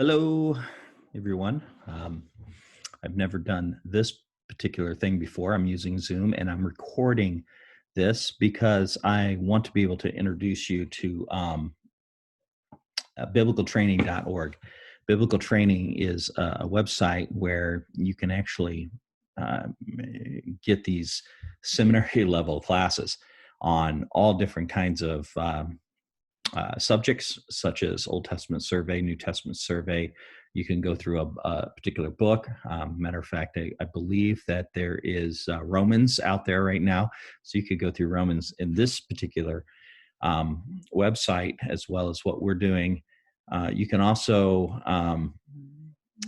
Hello, everyone. I've never done this particular thing before. I'm using Zoom and I'm recording this because I want to be able to introduce you to BiblicalTrainingorg. Biblical Training is a website where you can actually uh, get these seminary level classes on all different kinds of subjects such as Old Testament survey, New Testament survey. You can go through a particular book. Matter of fact, I believe that there is Romans out there right now. So you could go through Romans in this particular website, as well as what we're doing. You can also,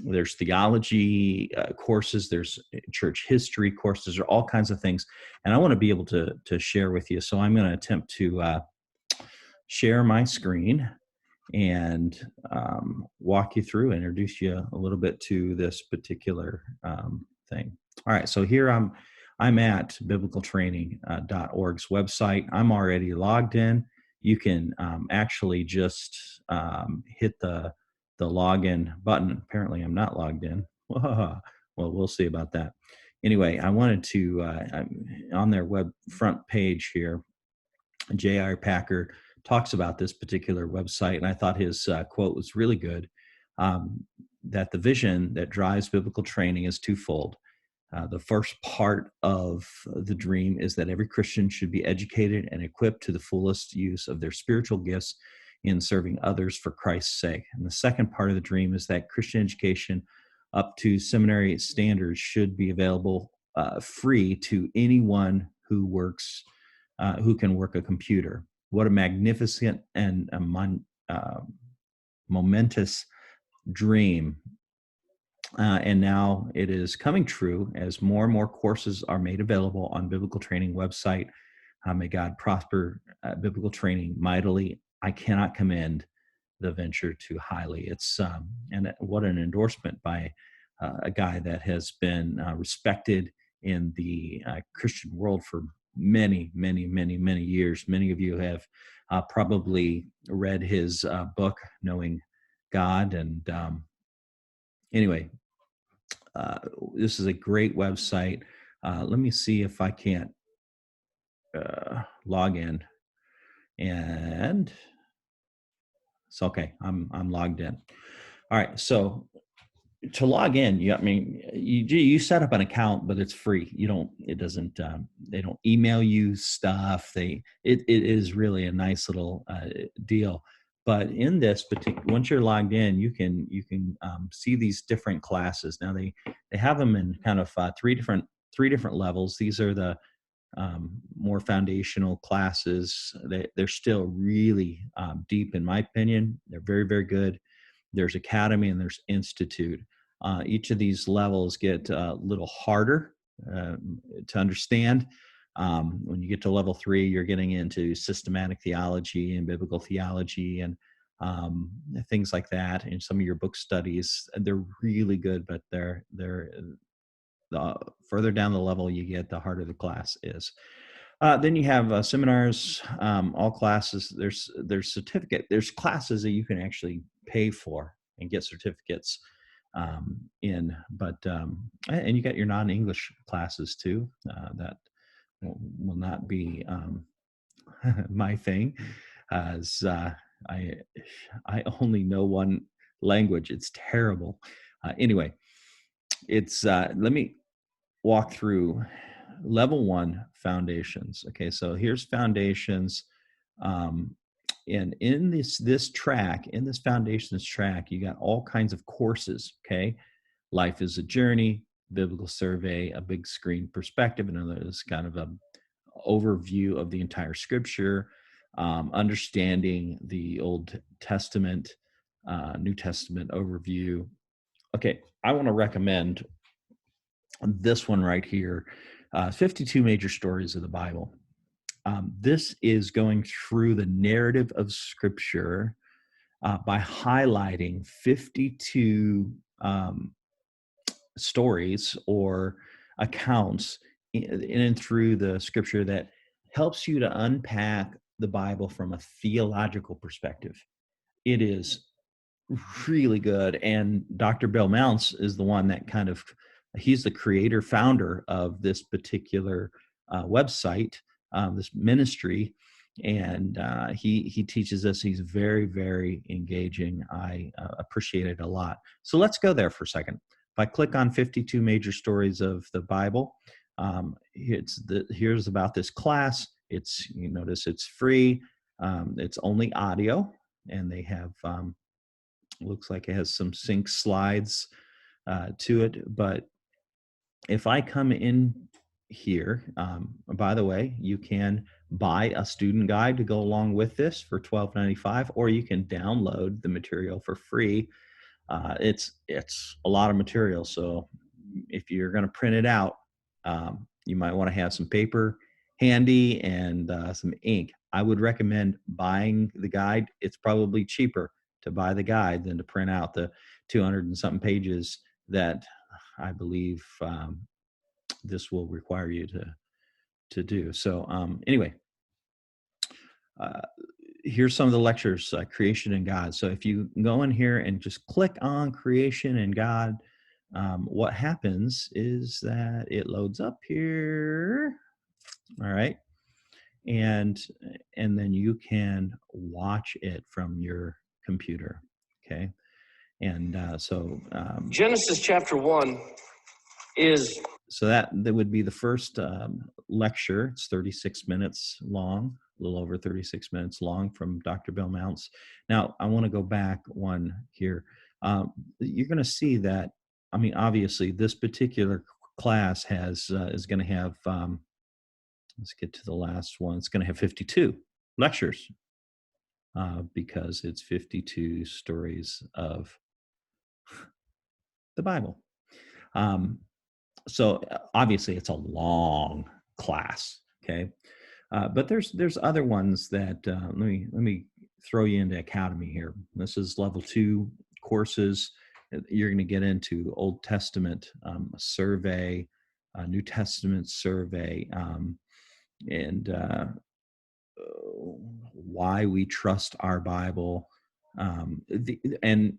there's theology courses, there's church history courses, or all kinds of things. And I want to be able to share with you. So I'm going to attempt to share my screen and walk you through, introduce you a little bit to this particular thing. All right, so here I'm at BiblicalTraining.org's website. I'm already logged in. You can actually just hit the login button. Apparently, I'm not logged in. Well, we'll see about that. Anyway, I wanted to on their web front page here. J.I. Packer talks about this particular website, and I thought his quote was really good. That the vision that drives biblical training is twofold. The first part of the dream is that every Christian should be educated and equipped to the fullest use of their spiritual gifts in serving others for Christ's sake. And the second part of the dream is that Christian education up to seminary standards should be available free to anyone who can work a computer. What a magnificent and momentous dream. And now it is coming true as more and more courses are made available on Biblical Training website. May God prosper Biblical Training mightily. I cannot commend the venture too highly. It's and what an endorsement by a guy that has been respected in the Christian world for many, many, many, many years. Many of you have probably read his book, Knowing God. And anyway, this is a great website. Let me see if I can't log in. And it's okay. I'm logged in. All right. So to log in, you set up an account, but it's free. They don't email you stuff. It is really a nice little deal. But in this particular, once you're logged in, you can see these different classes. Now they have them in kind of three different levels. These are the more foundational classes. They're still really deep, in my opinion. They're very, very good. There's Academy and there's Institute. Each of these levels get a little harder to understand. When you get to level 3, you're getting into systematic theology and biblical theology and things like that. And some of your book studies, they're really good, but they're the further down the level you get, the harder the class is. Then you have seminars, all classes. There's certificate. There's classes that you can actually pay for and get certificates in. But and you got your non-English classes too. That will not be my thing, as I only know one language. It's terrible. Anyway, it's let me walk through level 1, foundations. Okay, so here's foundations. And in this track, in this foundations track, you got all kinds of courses. Okay, life is a journey, biblical survey, a big screen perspective, another is kind of a overview of the entire scripture, understanding the Old Testament, New Testament overview. Okay, I want to recommend this one right here, 52 major stories of the Bible. This is going through the narrative of Scripture by highlighting 52 stories or accounts in and through the Scripture that helps you to unpack the Bible from a theological perspective. It is really good. And Dr. Bill Mounce is the one that he's the creator, founder of this particular website, this ministry. And he teaches us. He's very, very engaging. I appreciate it a lot. So let's go there for a second. If I click on 52 major stories of the Bible, here's about this class. You notice it's free. It's only audio, and they have looks like it has some sync slides to it. But if I come in here, by the way, you can buy a student guide to go along with this for $12.95, or you can download the material for free. It's a lot of material, so if you're going to print it out, you might want to have some paper handy and some ink. I would recommend buying the guide. It's probably cheaper to buy the guide than to print out the 200 and something pages that I believe this will require you to do. So anyway, here's some of the lectures, Creation and God. So if you go in here and just click on Creation and God, what happens is that it loads up here. All right. And then you can watch it from your computer. Okay. And Genesis chapter 1 is... So that would be the first lecture. It's 36 minutes long, a little over 36 minutes long, from Dr. Bill Mounce. Now, I want to go back one here. You're going to see that, I mean, obviously, this particular class is going to have, let's get to the last one. It's going to have 52 lectures because it's 52 stories of the Bible. So obviously it's a long class, okay? But there's other ones that let me throw you into Academy here. This is level 2 courses. You're going to get into Old Testament survey, New Testament survey, and why we trust our Bible, and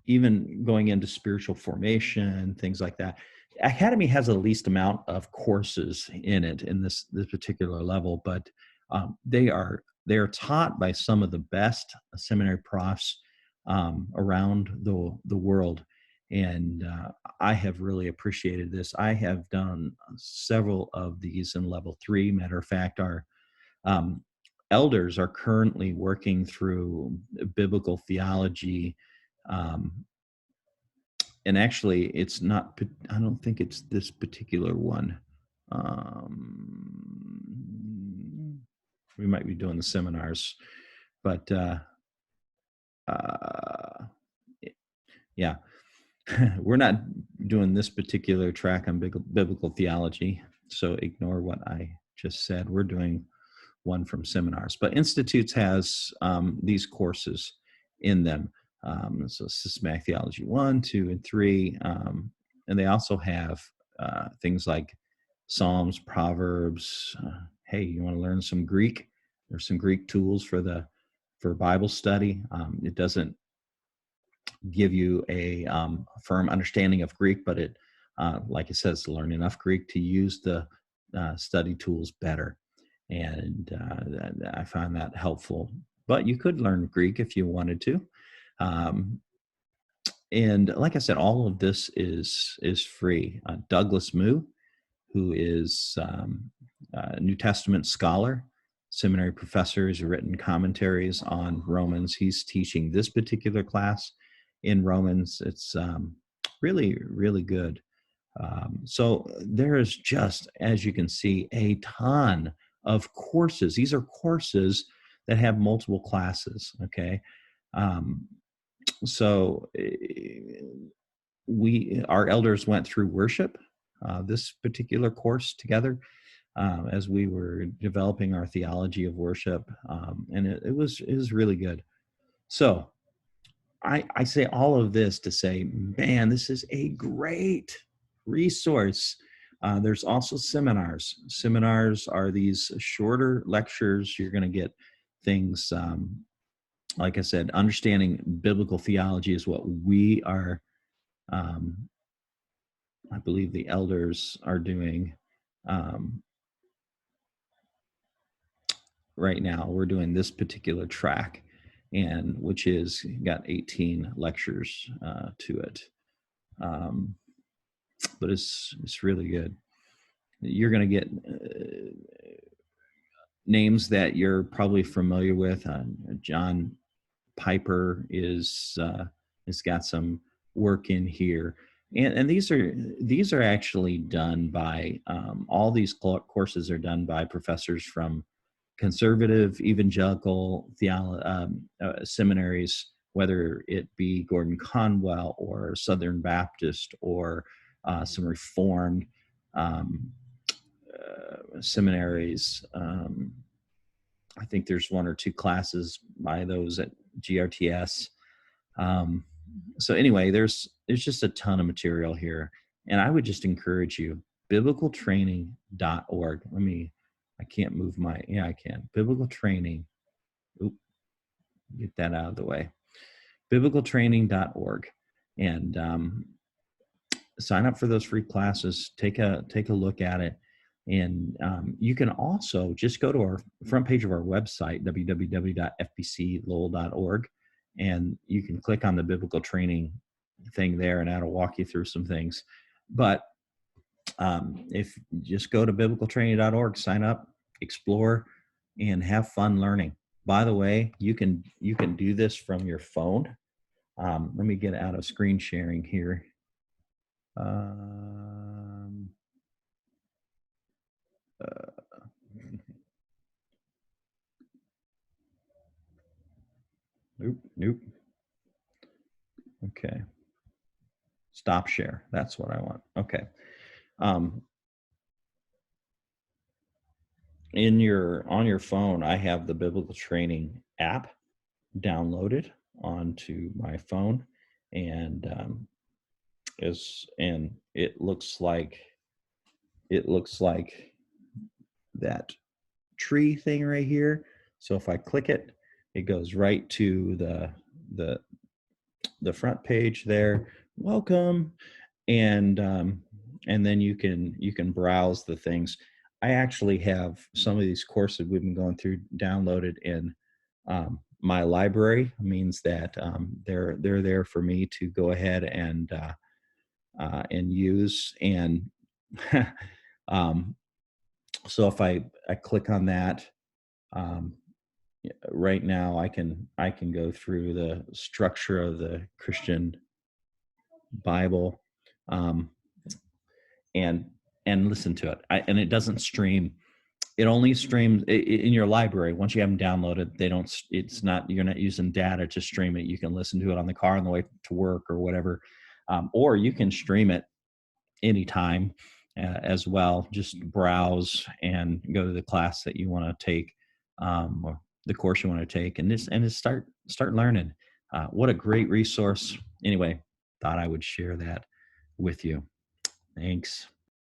even going into spiritual formation, things like that. Academy has the least amount of courses in it in this particular level, but they are taught by some of the best seminary profs around the world, and I have really appreciated this. I have done several of these in level 3. Matter of fact, our elders are currently working through biblical theology. And actually, it's not, I don't think it's this particular one. We might be doing the seminars, but yeah, we're not doing this particular track on biblical theology. So ignore what I just said. We're doing one from seminars, but Institutes has these courses in them. So Systematic Theology 1, 2, and 3. And they also have things like Psalms, Proverbs. Hey, you want to learn some Greek? There's some Greek tools for Bible study. It doesn't give you a firm understanding of Greek, but it, like it says, learn enough Greek to use the study tools better. And I find that helpful. But you could learn Greek if you wanted to. And like I said, all of this is free. Douglas Moo, who is a New Testament scholar, seminary professor, has written commentaries on Romans. He's teaching this particular class in Romans. It's really, really good. So there is just, as you can see, a ton of courses. These are courses that have multiple classes, okay? So our elders went through worship, this particular course together, as we were developing our theology of worship, and it was really good. So I say all of this to say, man, this is a great resource. There's also seminars. Seminars are these shorter lectures. You're going to get things like I said, understanding biblical theology is what we are, I believe the elders are doing right now. We're doing this particular track, and which is got 18 lectures to it. But it's really good. You're going to get names that you're probably familiar with. John Piper is has got some work in here, and these are actually done by all these courses are done by professors from conservative evangelical seminaries, whether it be Gordon Conwell or Southern Baptist or some Reformed seminaries. I think there's one or two classes by those at GRTS. So anyway, there's just a ton of material here, and I would just encourage you, BiblicalTraining.org. I can't move I can. Biblical Training. Oop, get that out of the way. BiblicalTraining.org, and sign up for those free classes. Take a look at it. And you can also just go to our front page of our website, www.fbclowell.org, and you can click on the biblical training thing there, and that'll walk you through some things. But if you just go to biblicaltraining.org, sign up, explore, and have fun learning. By the way, you can do this from your phone. Let me get out of screen sharing here. Nope. Okay. Stop share. That's what I want. Okay. On your phone, I have the Biblical Training app downloaded onto my phone, and it looks like that tree thing right here. So if I click it, it goes right to the front page there. Welcome, and then you can browse the things. I actually have some of these courses we've been going through downloaded in my library. It means that they're there for me to go ahead and use. And so if I click on that, right now I can go through the structure of the Christian Bible, and listen to it. And it doesn't stream. It only streams in your library. Once you have them downloaded, you're not using data to stream it. You can listen to it on the car on the way to work or whatever, or you can stream it anytime as well. Just browse and go to the class that you want to take, or the course you want to take, and just start learning. What a great resource. Anyway, thought I would share that with you. Thanks.